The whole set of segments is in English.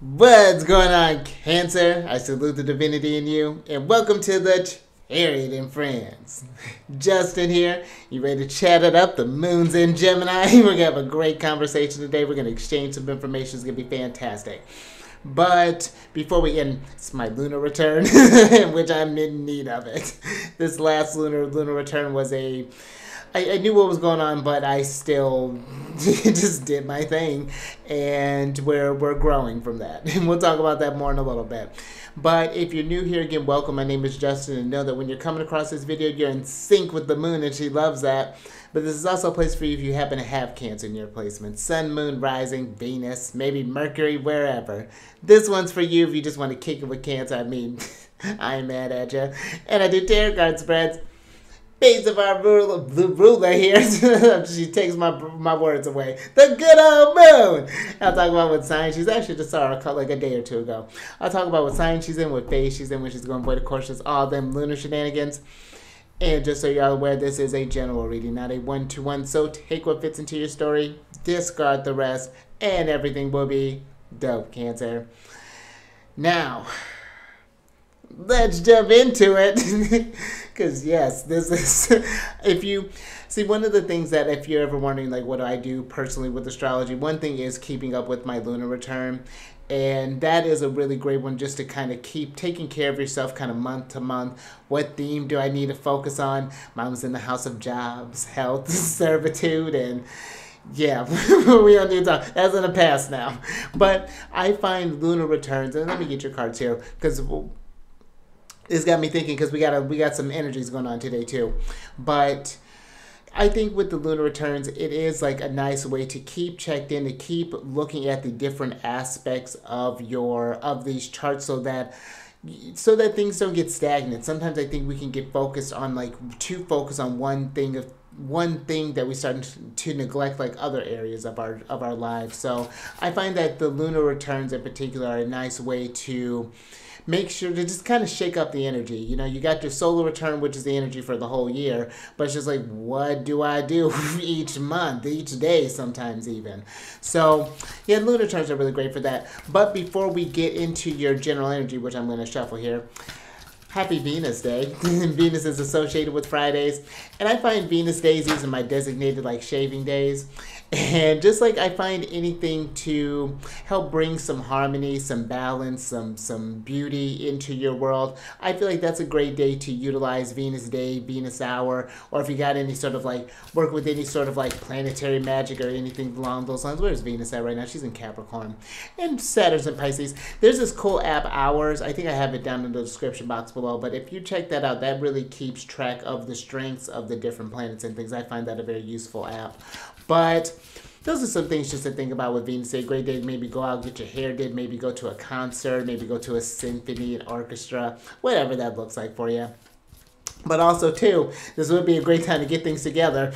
What's going on, Cancer? I salute the divinity in you, and welcome to the Chariot Friends. Justin here. You ready to chat it up? The moon's in Gemini. We're going to have a great conversation today. We're going to exchange some information. It's going to be fantastic. But before we end, it's my lunar return, which I'm in need of it. This last lunar return was I knew what was going on, but I still just did my thing, and we're growing from that. And we'll talk about that more in a little bit. But if you're new here, again, welcome. My name is Justin, and know that when you're coming across this video, you're in sync with the moon, and she loves that. But this is also a place for you if you happen to have Cancer in your placement. Sun, moon, rising, Venus, maybe Mercury, wherever. This one's for you if you just want to kick it with Cancer. I mean, I ain't mad at you. And I do tarot card spreads. Base of our ruler here. She takes my words away. The good old moon. I'll talk about what sign she's actually just saw her like a day or two ago. I'll talk about what sign she's in, what phase she's in, when she's going to avoid, of course, just all them lunar shenanigans. And just so you're all aware, this is a general reading, not a one-to-one. So take what fits into your story, discard the rest, and everything will be dope, Cancer. Now, let's jump into it. Because yes, this is, if you see, one of the things that if you're ever wondering, like, what do I do personally with astrology, one thing is keeping up with my lunar return. And that is a really great one, just to kind of keep taking care of yourself kind of month to month. What theme do I need to focus on? Mine was in the house of jobs, health, servitude, and yeah, we don't need to talk. That's in the past now. But I find lunar returns, and let me get your cards here, because this got me thinking, because we got some energies going on today too. But I think with the lunar returns, it is like a nice way to keep checked in, to keep looking at the different aspects of these charts, so that things don't get stagnant. Sometimes I think we can get focused on one thing that we start to neglect like other areas of our lives. So I find that the lunar returns in particular are a nice way to make sure to just kind of shake up the energy. You know, you got your solar return, which is the energy for the whole year, but it's just like, what do I do each month, each day, sometimes even. So yeah, lunar returns are really great for that. But before we get into your general energy, which I'm going to shuffle here, happy Venus Day. Venus is associated with Fridays, and I find Venus days, these are my designated like shaving days. And just like I find anything to help bring some harmony, some balance, some beauty into your world, I feel like that's a great day to utilize Venus Day, Venus Hour, or if you got any sort of like, work with any sort of like planetary magic or anything along those lines. Where's Venus at right now? She's in Capricorn. And Saturn's in Pisces. There's this cool app, Hours. I think I have it down in the description box below, but if you check that out, that really keeps track of the strengths of the different planets and things. I find that a very useful app. But those are some things just to think about with Venus Day. Great day to maybe go out, get your hair did, maybe go to a concert, maybe go to a symphony, an orchestra, whatever that looks like for you. But also, too, this would be a great time to get things together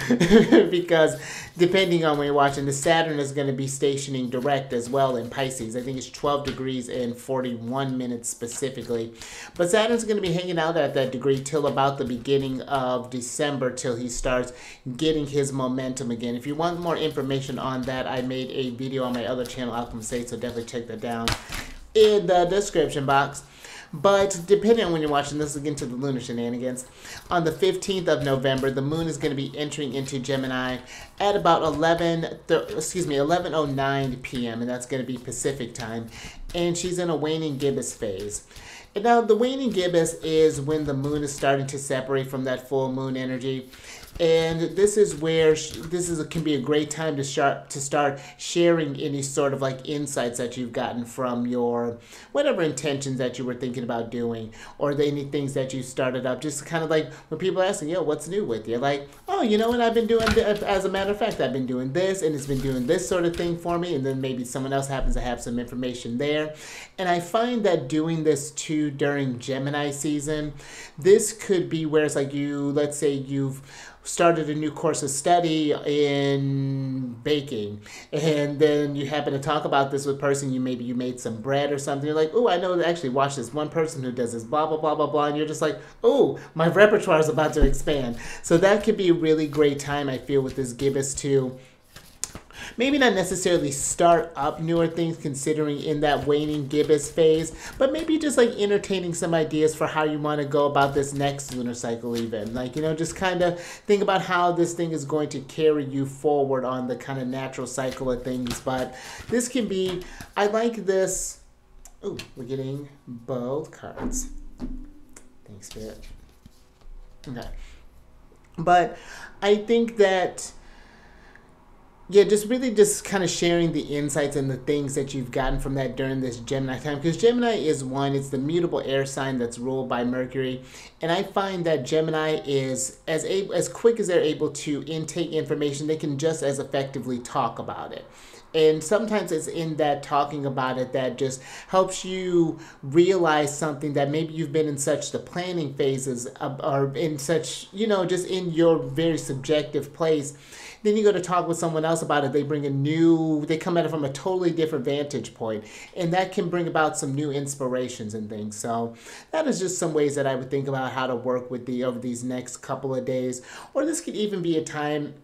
because depending on when you're watching, the Saturn is going to be stationing direct as well in Pisces. I think it's 12 degrees and 41 minutes specifically. But Saturn's going to be hanging out at that degree till about the beginning of December, till he starts getting his momentum again. If you want more information on that, I made a video on my other channel, Alchemy Say, so definitely check that down in the description box. But depending on when you're watching this, again to the lunar shenanigans, on the 15th of November, the moon is going to be entering into Gemini at about 11:09 p.m., and that's going to be Pacific time, and she's in a waning gibbous phase. And now the waning gibbous is when the moon is starting to separate from that full moon energy. And this is where can be a great time to start sharing any sort of like insights that you've gotten from your whatever intentions that you were thinking about doing, or any things that you started up. Just kind of like when people are asking, yo, what's new with you? Like, oh, you know what, I've been doing, as a matter of fact, I've been doing this, and it's been doing this sort of thing for me, and then maybe someone else happens to have some information there. And I find that doing this too during Gemini season, this could be where it's like let's say you've started a new course of study in baking, and then you happen to talk about this with a person, you made some bread or something, you're like, oh, I know, actually watch this one person who does this blah blah blah blah blah, and you're just like, oh, my repertoire is about to expand. So that could be a really great time, I feel, with this gibbous too, maybe not necessarily start up newer things considering in that waning gibbous phase, but maybe just like entertaining some ideas for how you want to go about this next lunar cycle even. Like, you know, just kind of think about how this thing is going to carry you forward on the kind of natural cycle of things. But this can be, I like this. Oh, we're getting both cards. Thanks, Spirit. Okay. But I think that, yeah, just really just kind of sharing the insights and the things that you've gotten from that during this Gemini time. Because Gemini is one, it's the mutable air sign that's ruled by Mercury. And I find that Gemini is, as quick as they're able to intake information, they can just as effectively talk about it. And sometimes it's in that talking about it that just helps you realize something that maybe you've been in such the planning phases or in such, you know, just in your very subjective place. Then you go to talk with someone else about it. They bring they come at it from a totally different vantage point. And that can bring about some new inspirations and things. So that is just some ways that I would think about how to work with over these next couple of days. Or this could even be a time,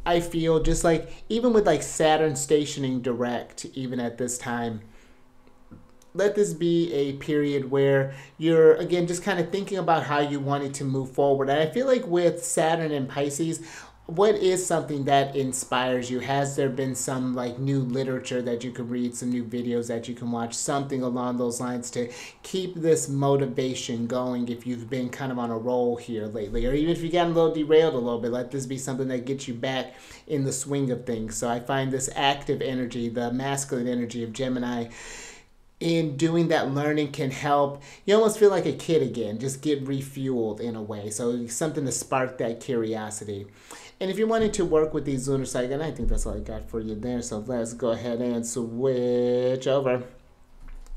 I feel, just like even with like Saturn stationing direct, even at this time, let this be a period where you're, again, just kind of thinking about how you wanted to move forward. And I feel like with Saturn and Pisces, what is something that inspires you? Has there been some like new literature that you could read, some new videos that you can watch, something along those lines to keep this motivation going if you've been kind of on a roll here lately? Or even if you got a little derailed a little bit, let this be something that gets you back in the swing of things. So I find this active energy, the masculine energy of Gemini, in doing that learning can help. You almost feel like a kid again, just get refueled in a way. So something to spark that curiosity. And if you wanted to work with these lunar cycles, and I think that's all I got for you there, so let's go ahead and switch over.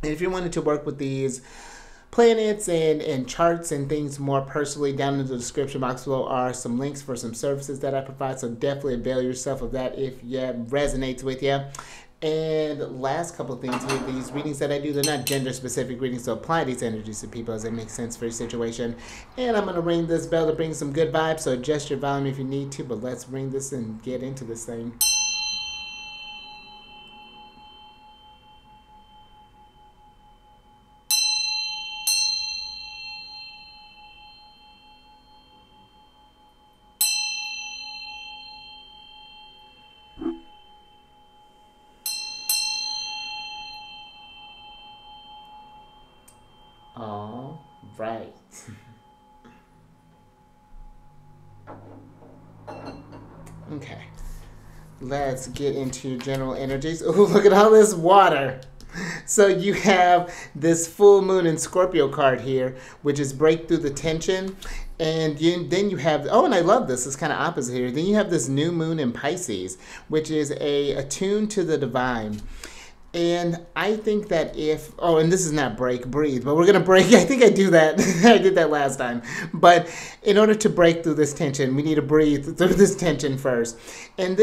And if you wanted to work with these planets and charts and things more personally, down in the description box below are some links for some services that I provide, so definitely avail yourself of that if it resonates with you. And last couple of things here, these readings that I do, they're not gender specific readings, so apply these energies to people as it makes sense for your situation. And I'm going to ring this bell to bring some good vibes, so adjust your volume if you need to, but let's ring this and get into this thing. All right. Okay. Let's get into general energies. Oh, look at all this water. So you have this full moon in Scorpio card here, which is break through the tension. And then you have, oh, and I love this. It's kind of opposite here. Then you have this new moon in Pisces, which is attuned to the divine. And I think that if, oh, and this is not break, breathe, but we're going to break. I think I do that. I did that last time. But in order to break through this tension, we need to breathe through this tension first. And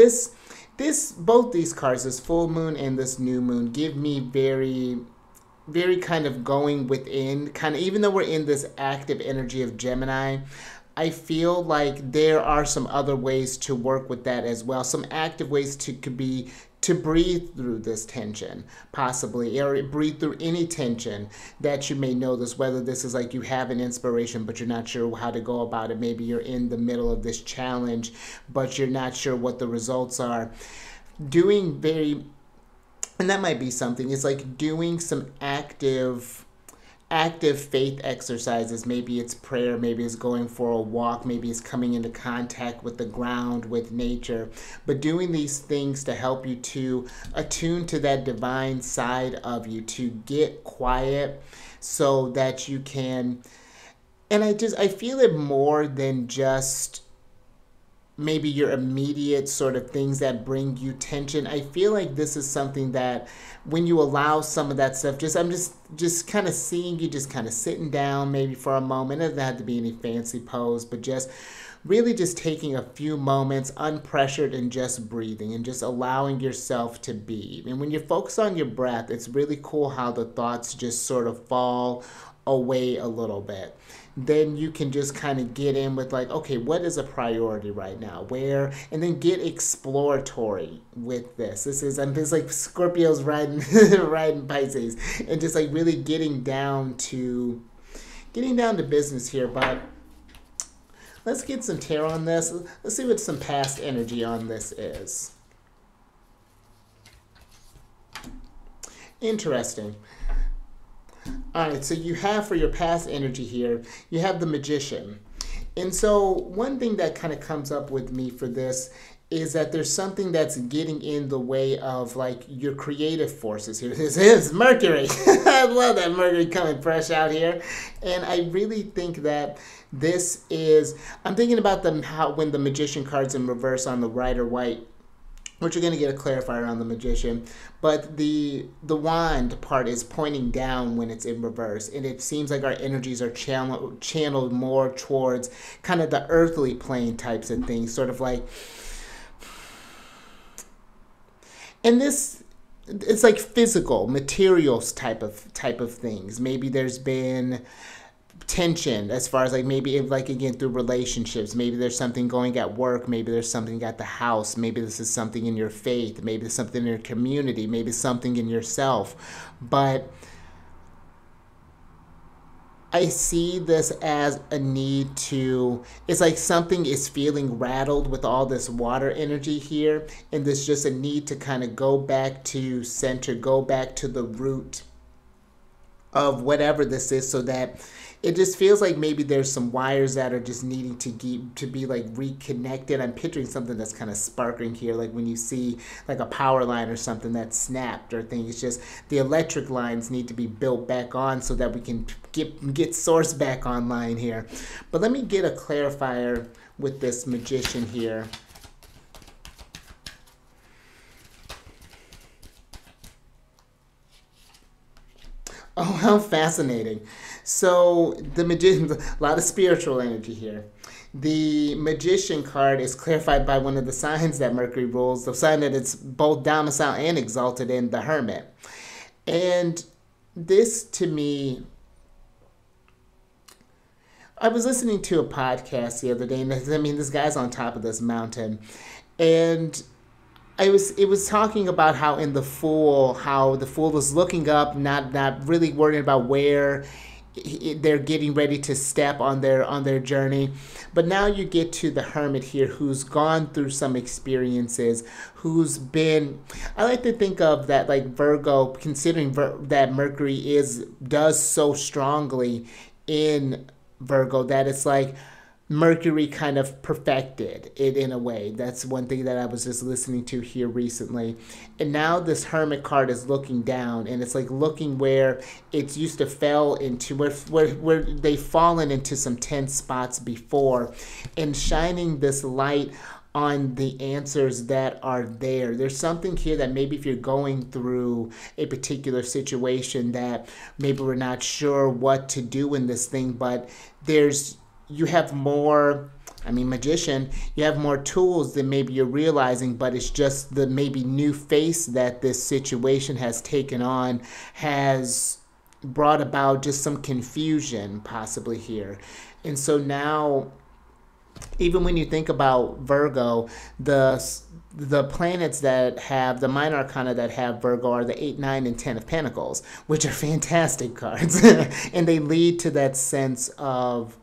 both these cards, this full moon and this new moon, give me very, very kind of going within, kind of, even though we're in this active energy of Gemini, I feel like there are some other ways to work with that as well. Some active ways to breathe through this tension, possibly, or breathe through any tension that you may notice, whether this is like you have an inspiration, but you're not sure how to go about it. Maybe you're in the middle of this challenge, but you're not sure what the results are. And that might be something, it's like doing some active faith exercises. Maybe it's prayer, maybe it's going for a walk, maybe it's coming into contact with the ground, with nature, but doing these things to help you to attune to that divine side of you, to get quiet so that you can, and I feel it more than just maybe your immediate sort of things that bring you tension. I feel like this is something that when you allow some of that stuff, I'm just kind of seeing you just kind of sitting down maybe for a moment. It doesn't have to be any fancy pose, but just really just taking a few moments unpressured and just breathing and just allowing yourself to be. And when you focus on your breath, it's really cool how the thoughts just sort of fall away a little bit. then you can just kind of get in with like, okay, what is a priority right now? Where, and then get exploratory with this. I'm just like Scorpio's riding, riding Pisces, and just like really getting down to business here. But let's get some tarot on this. Let's see what some past energy on this is. Interesting. All right, so you have for your past energy here, you have the Magician. And so one thing that kind of comes up with me for this is that there's something that's getting in the way of like your creative forces here. This is Mercury. I love that Mercury coming fresh out here. And I really think that this is, I'm thinking about when the Magician card's in reverse on the right or white, which you're going to get a clarifier on the Magician, but the wand part is pointing down when it's in reverse, and it seems like our energies are channeled more towards kind of the earthly plane types of things, sort of like, and this, it's like physical, materials type of things. Maybe there's been tension as far as like maybe if, like again through relationships, maybe there's something going at work, maybe there's something at the house, maybe this is something in your faith, maybe there's something in your community, maybe something in yourself. But I see this as a need to, it's like something is feeling rattled with all this water energy here, and there's just a need to kind of go back to center, go back to the root of whatever this is, so that it just feels like maybe there's some wires that are just needing to be like reconnected. I'm picturing something that's kind of sparkling here, like when you see like a power line or something that's snapped or things. It's just the electric lines need to be built back on so that we can get source back online here. But let me get a clarifier with this Magician here. Oh, how fascinating. So the Magician, a lot of spiritual energy here. The Magician card is clarified by one of the signs that Mercury rules, the sign that it's both domiciled and exalted in, the Hermit. And this to me, I was listening to a podcast the other day, and I mean, this guy's on top of this mountain, and it was talking about how the Fool is looking up, not really worrying about where they're getting ready to step on their journey. But now you get to the Hermit here, who's gone through some experiences, who's been, I like to think of that like Virgo, considering that Mercury does so strongly in Virgo, that it's like Mercury kind of perfected it in a way. That's one thing that I was just listening to here recently. And now this Hermit card is looking down, and it's like looking where it's used to fell into, where they've fallen into some tense spots before, and shining this light on the answers that are there. There's something here that maybe if you're going through a particular situation that maybe we're not sure what to do in this thing, but you have more, I mean, Magician, you have more tools than maybe you're realizing, but it's just the maybe new face that this situation has taken on has brought about just some confusion possibly here. And so now, even when you think about Virgo, the planets that have, the minor arcana that have Virgo are the 8, 9, and 10 of Pentacles, which are fantastic cards. And they lead to that sense of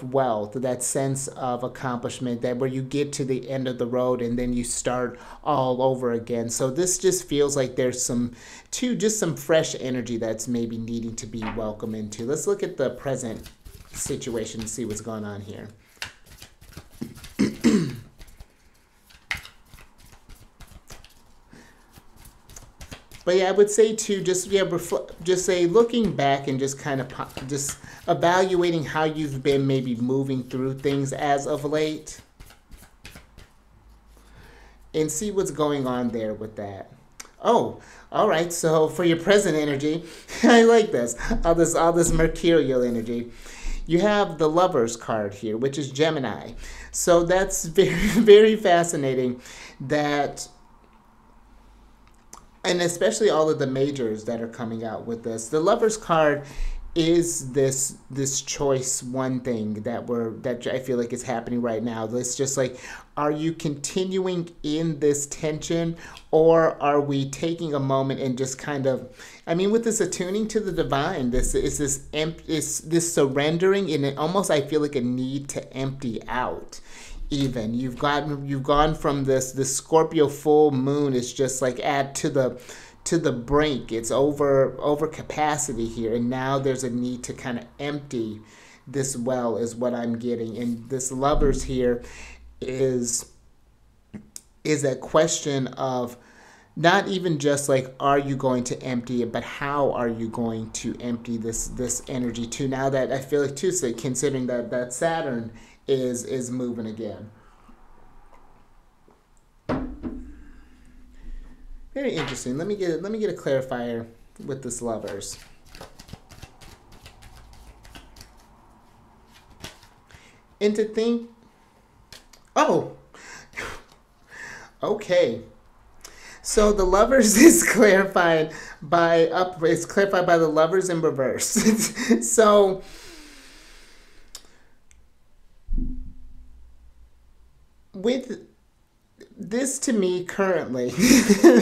wealth, that sense of accomplishment, that where you get to the end of the road and then you start all over again. So this just feels like there's some fresh energy that's maybe needing to be welcomed into. Let's look at the present situation and see what's going on here. But yeah, I would say too, just say looking back and just kind of just evaluating how you've been maybe moving through things as of late, and see what's going on there with that. Oh, all right. So for your present energy, I like this. All this mercurial energy. You have the Lovers card here, which is Gemini. So that's very, very fascinating that. And especially all of the majors that are coming out with this. The Lovers card is this choice one thing that I feel like is happening right now? It's just like, are you continuing in this tension, or are we taking a moment and just kind of, I mean, with this attuning to the divine, this is this surrendering, and it almost, I feel like, a need to empty out. Even you've gone from this Scorpio full moon is just like add to the brink. It's over capacity here, and now there's a need to kind of empty this well, is what I'm getting. And this Lovers here is a question of not even just like, are you going to empty it, but how are you going to empty this energy too? Now that I feel like too, so considering that Saturn is moving again. Very interesting. Let me get a clarifier with this Lovers. And to think, oh, okay. So the Lovers is clarified by the Lovers in reverse. So with this, to me currently,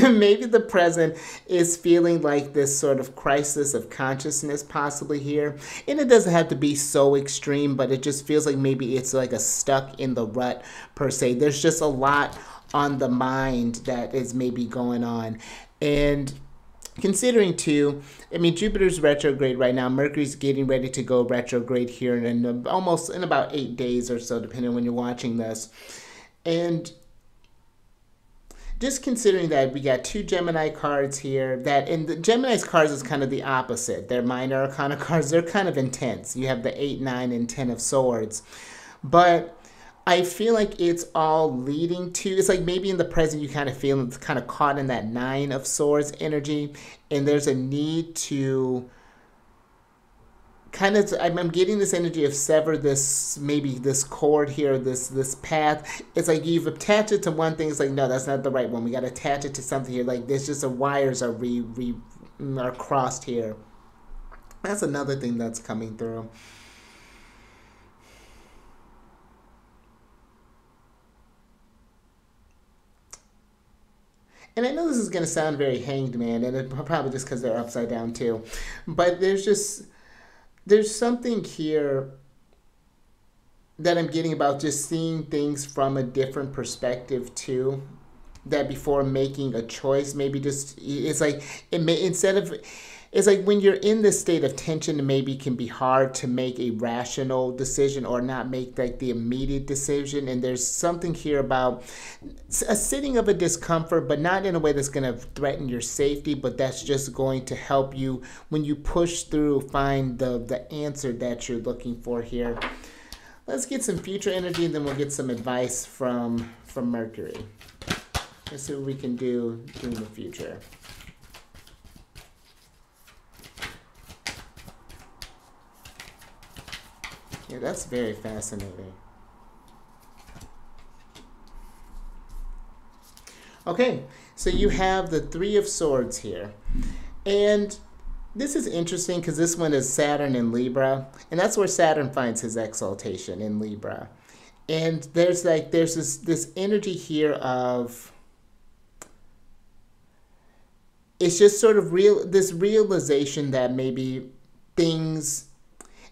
maybe the present is feeling like this sort of crisis of consciousness possibly here. And it doesn't have to be so extreme, but it just feels like maybe it's like a stuck in the rut per se. There's just a lot on the mind that is maybe going on. And considering too, I mean, Jupiter's retrograde right now. Mercury's getting ready to go retrograde here in almost in about 8 days or so, depending on when you're watching this. And just considering that we got 2 Gemini cards here, that in the Gemini's cards is kind of the opposite. They're minor arcana cards. They're kind of intense. You have the 8, 9, and 10 of swords. But I feel like it's all leading to, it's like maybe in the present you kind of feel it's kind of caught in that 9 of swords energy, and there's a need to kind of, I'm getting this energy of sever this, maybe this cord here, this path. It's like you've attached it to one thing. It's like, no, that's not the right one. We got to attach it to something here. Like there's just the wires are are crossed here. That's another thing that's coming through. And I know this is going to sound very hanged man, and it probably just because they're upside down too. But there's something here that I'm getting about just seeing things from a different perspective too. That before making a choice, maybe just, it's like, it's like when you're in this state of tension, it maybe can be hard to make a rational decision or not make like the immediate decision. And there's something here about a sitting of a discomfort, but not in a way that's going to threaten your safety, but that's just going to help you when you push through, find the answer that you're looking for here. Let's get some future energy, and then we'll get some advice from Mercury. Let's see what we can do in the future. Yeah, that's very fascinating. Okay, so you have the 3 of Swords here. And this is interesting because this one is Saturn in Libra. And that's where Saturn finds his exaltation, in Libra. And there's this energy here of, it's just sort of this realization that maybe things,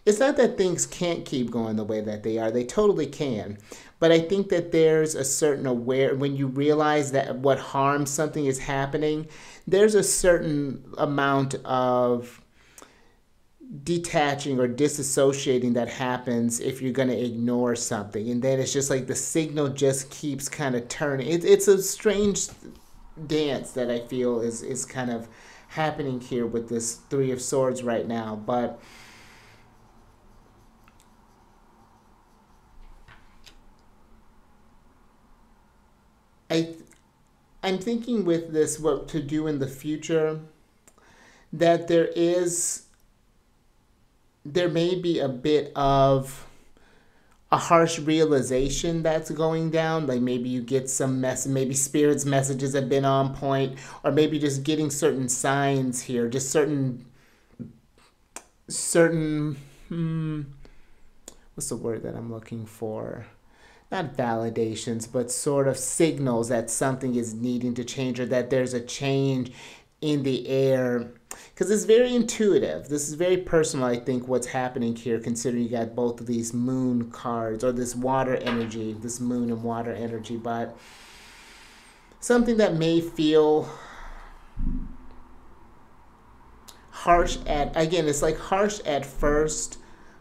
it's not that things can't keep going the way that they are. They totally can. But I think that there's a certain when you realize that what harms something is happening, there's a certain amount of detaching or disassociating that happens if you're going to ignore something. And then it's just like the signal just keeps kind of turning. It's a strange dance that I feel is kind of happening here with this 3 of Swords right now. But I'm thinking with this, what to do in the future, that there may be a bit of a harsh realization that's going down. Like maybe you get some maybe Spirit's messages have been on point, or maybe just getting certain signs here, just certain certain, what's the word that I'm looking for? Not validations, but sort of signals that something is needing to change or that there's a change in the air. Because it's very intuitive. This is very personal, I think, what's happening here, considering you got both of these moon cards, or this water energy, this moon and water energy. But something that may feel harsh again, it's like harsh at first,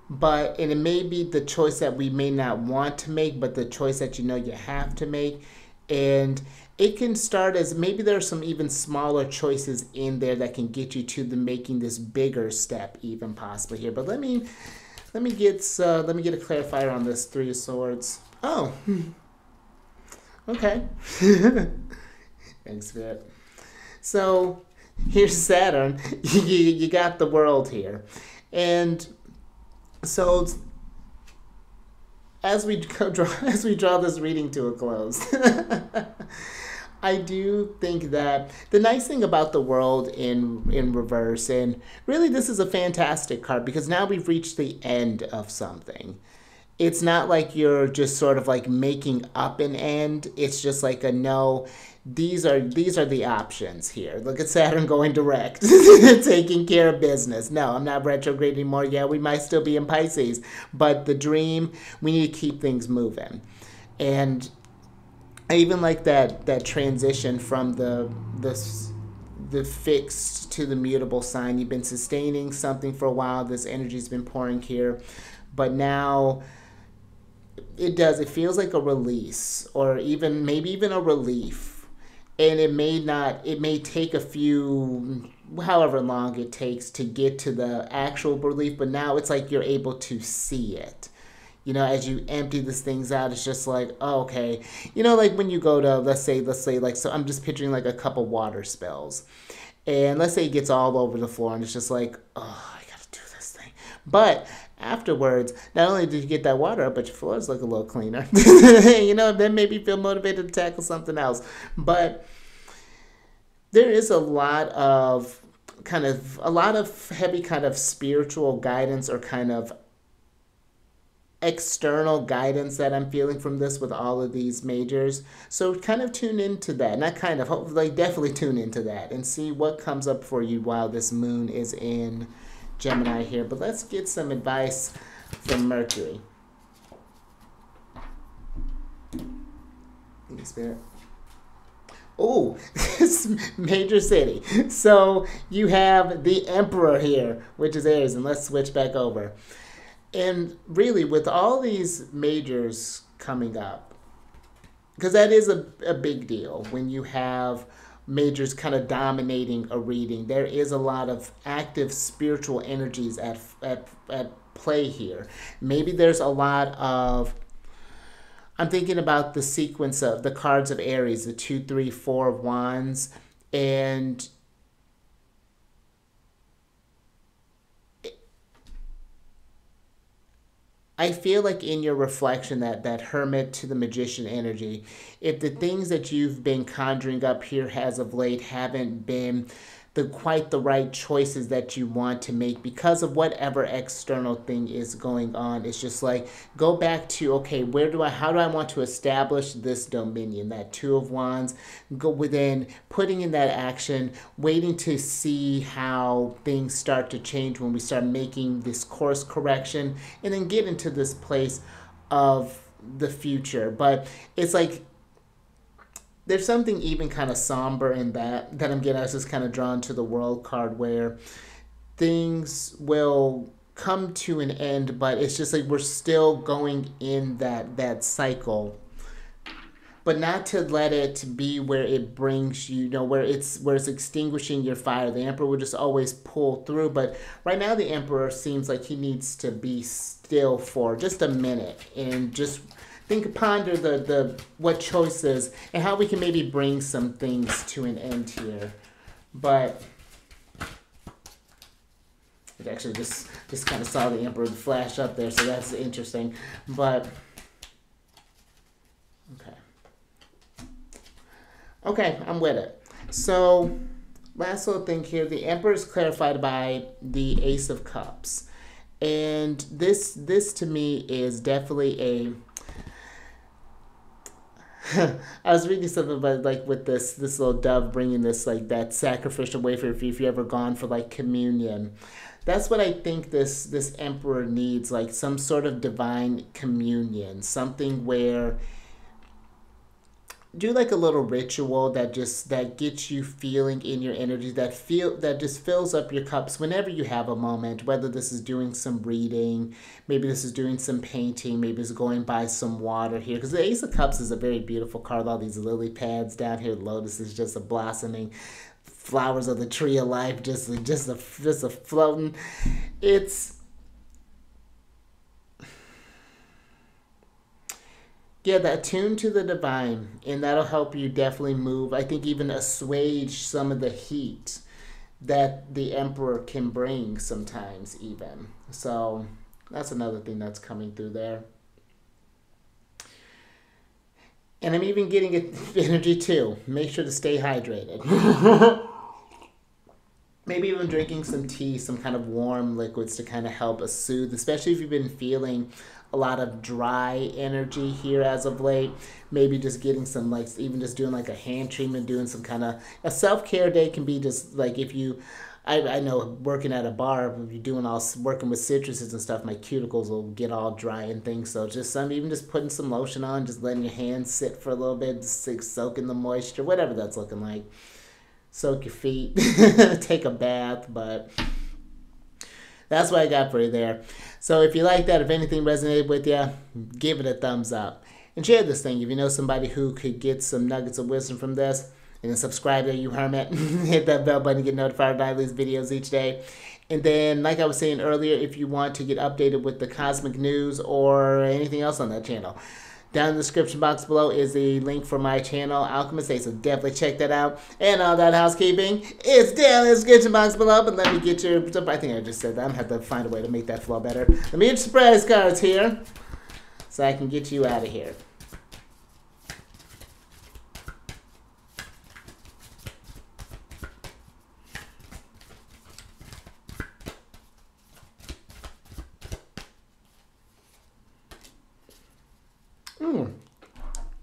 and it may be the choice that we may not want to make, but the choice that you know you have to make. And it can start as maybe there are some even smaller choices in there that can get you to the making this bigger step, even possibly here. But let me get a clarifier on this Three of Swords. Oh, okay. Thanks, Spirit. So here's Saturn. You got the world here, and so as we draw this reading to a close, I do think that the nice thing about the world in reverse, and really this is a fantastic card because now we've reached the end of something. It's not like you're just sort of like making up an end. It's just like a no. These are the options here. Look at Saturn going direct, taking care of business. No, I'm not retrograde anymore. Yeah, we might still be in Pisces, but the dream, we need to keep things moving. And I even like that transition from the fixed to the mutable sign. You've been sustaining something for a while. This energy's been pouring here, but now it feels like a release, or maybe even a relief. And it may take a few, however long it takes to get to the actual relief, but now it's like you're able to see it. You know, as you empty these things out, it's just like, oh, okay. You know, like when you go to, let's say, like, so I'm just picturing like a couple water spills. And let's say it gets all over the floor and it's just like, oh, I gotta do this thing. But afterwards, not only did you get that water up, but your floors look a little cleaner. You know, then maybe you feel motivated to tackle something else. But there is a lot of heavy kind of spiritual guidance, or kind of external guidance that I'm feeling from this with all of these majors. So kind of tune into that. Not kind of, hopefully, definitely tune into that and see what comes up for you while this moon is in Gemini here. But let's get some advice from Mercury. Spirit. Oh, major city. So you have the Emperor here, which is Aries, and let's switch back over. And really, with all these majors coming up, because that is a big deal when you have majors kind of dominating a reading. There is a lot of active spiritual energies at play here. Maybe there's a lot of, I'm thinking about the sequence of the cards of Aries, the 2, 3, 4 of Wands, and I feel like in your reflection, that Hermit to the Magician energy, if the things that you've been conjuring up here as of late haven't been quite the right choices that you want to make because of whatever external thing is going on, it's just like, go back to, okay, how do I want to establish this dominion? That 2 of Wands, go within, putting in that action, waiting to see how things start to change when we start making this course correction, and then get into this place of the future. But it's like, there's something even kind of somber in that I'm getting. I was just kind of drawn to the World card, where things will come to an end, but it's just like we're still going in that cycle. But not to let it be where it brings you, where it's extinguishing your fire. The Emperor will just always pull through. But right now the Emperor seems like he needs to be still for just a minute and just ponder what choices and how we can maybe bring some things to an end here. But it actually just kind of saw the Emperor flash up there, so that's interesting. But okay, I'm with it. So last little thing here, the Emperor is clarified by the Ace of Cups. And this to me is definitely a I was reading something about like with this little dove bringing this like that sacrificial wafer if you ever gone for like communion. That's what I think this emperor needs, like some sort of divine communion, something where do like a little ritual that gets you feeling in your energy, that just fills up your cups whenever you have a moment, whether this is doing some reading, maybe this is doing some painting, maybe it's going by some water here, because the Ace of Cups is a very beautiful card. All these lily pads down here, lotus is just a blossoming, flowers of the tree of life just a floating. It's yeah, that attune to the divine, and that'll help you definitely move. I think even assuage some of the heat that the Emperor can bring sometimes, even. So that's another thing that's coming through there. And I'm even getting energy too. Make sure to stay hydrated. Maybe even drinking some tea, some kind of warm liquids to kind of help us soothe, especially if you've been feeling a lot of dry energy here as of late. Maybe just getting some, like, even just doing like a hand treatment, doing some kind of a self-care day can be just like if you, I know working at a bar, if you're doing all working with citruses and stuff, my cuticles will get all dry and things. So just even just putting some lotion on, just letting your hands sit for a little bit, just like soaking the moisture, whatever that's looking like. Soak your feet, take a bath, but that's what I got for you there. So if you like that, if anything resonated with you, give it a thumbs up. And share this thing if you know somebody who could get some nuggets of wisdom from this. And then subscribe to you hermit. Hit that bell button to get notified when I release videos each day. And then, like I was saying earlier, if you want to get updated with the cosmic news or anything else on that channel, down in the description box below is the link for my channel, Alchemist A, so definitely check that out. And all that housekeeping is down in the description box below. But let me get your, I think I just said that. I'm going to have to find a way to make that flow better. Let me get your surprise cards here so I can get you out of here.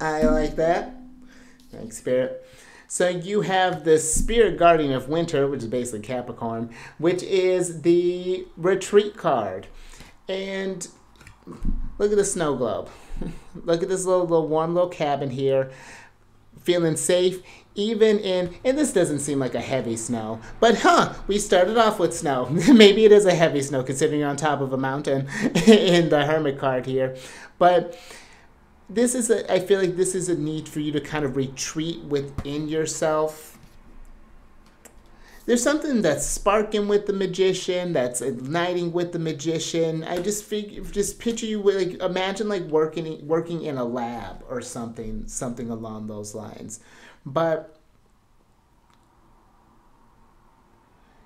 I like that. Thanks, Spirit. So you have the Spirit Guardian of Winter, which is basically Capricorn, which is the Retreat card. And look at the snow globe. Look at this little warm little cabin here. Feeling safe, even in, and this doesn't seem like a heavy snow, but we started off with snow. Maybe it is a heavy snow considering you're on top of a mountain in the Hermit card here. But this is I feel like this is a need for you to kind of retreat within yourself. There's something that's sparking with the Magician, that's igniting with the Magician. I just picture you with, like, imagine like working in a lab or something along those lines. But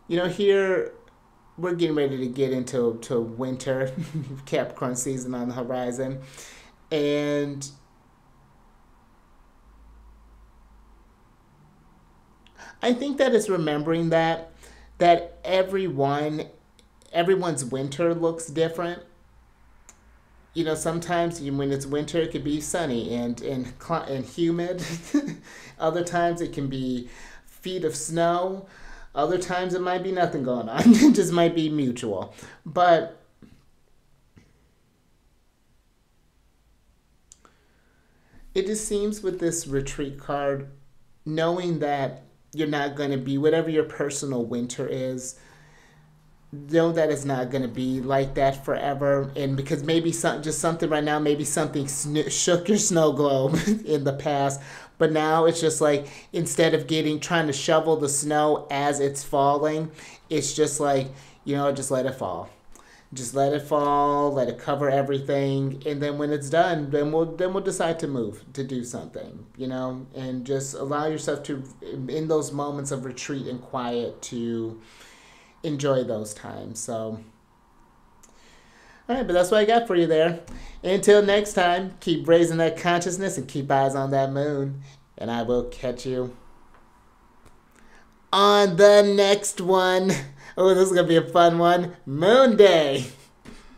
you know, here we're getting ready to get into winter, Capricorn season on the horizon. And I think that it's remembering that everyone's winter looks different. You know, sometimes when it's winter, it could be sunny and humid. Other times it can be feet of snow. Other times it might be nothing going on. It just might be mutual. But it just seems with this retreat card, knowing that you're not going to be, whatever your personal winter is, know that it's not going to be like that forever. And because maybe just something right now, maybe something shook your snow globe in the past. But now it's just like, instead of trying to shovel the snow as it's falling, it's just like, you know, just let it fall. Just let it fall, let it cover everything, and then when it's done, then we'll decide to move, to do something, you know, and just allow yourself to, in those moments of retreat and quiet, to enjoy those times. So, all right, but that's what I got for you there. Until next time, keep raising that consciousness and keep eyes on that moon, and I will catch you on the next one. Oh, this is going to be a fun one. Moon Day.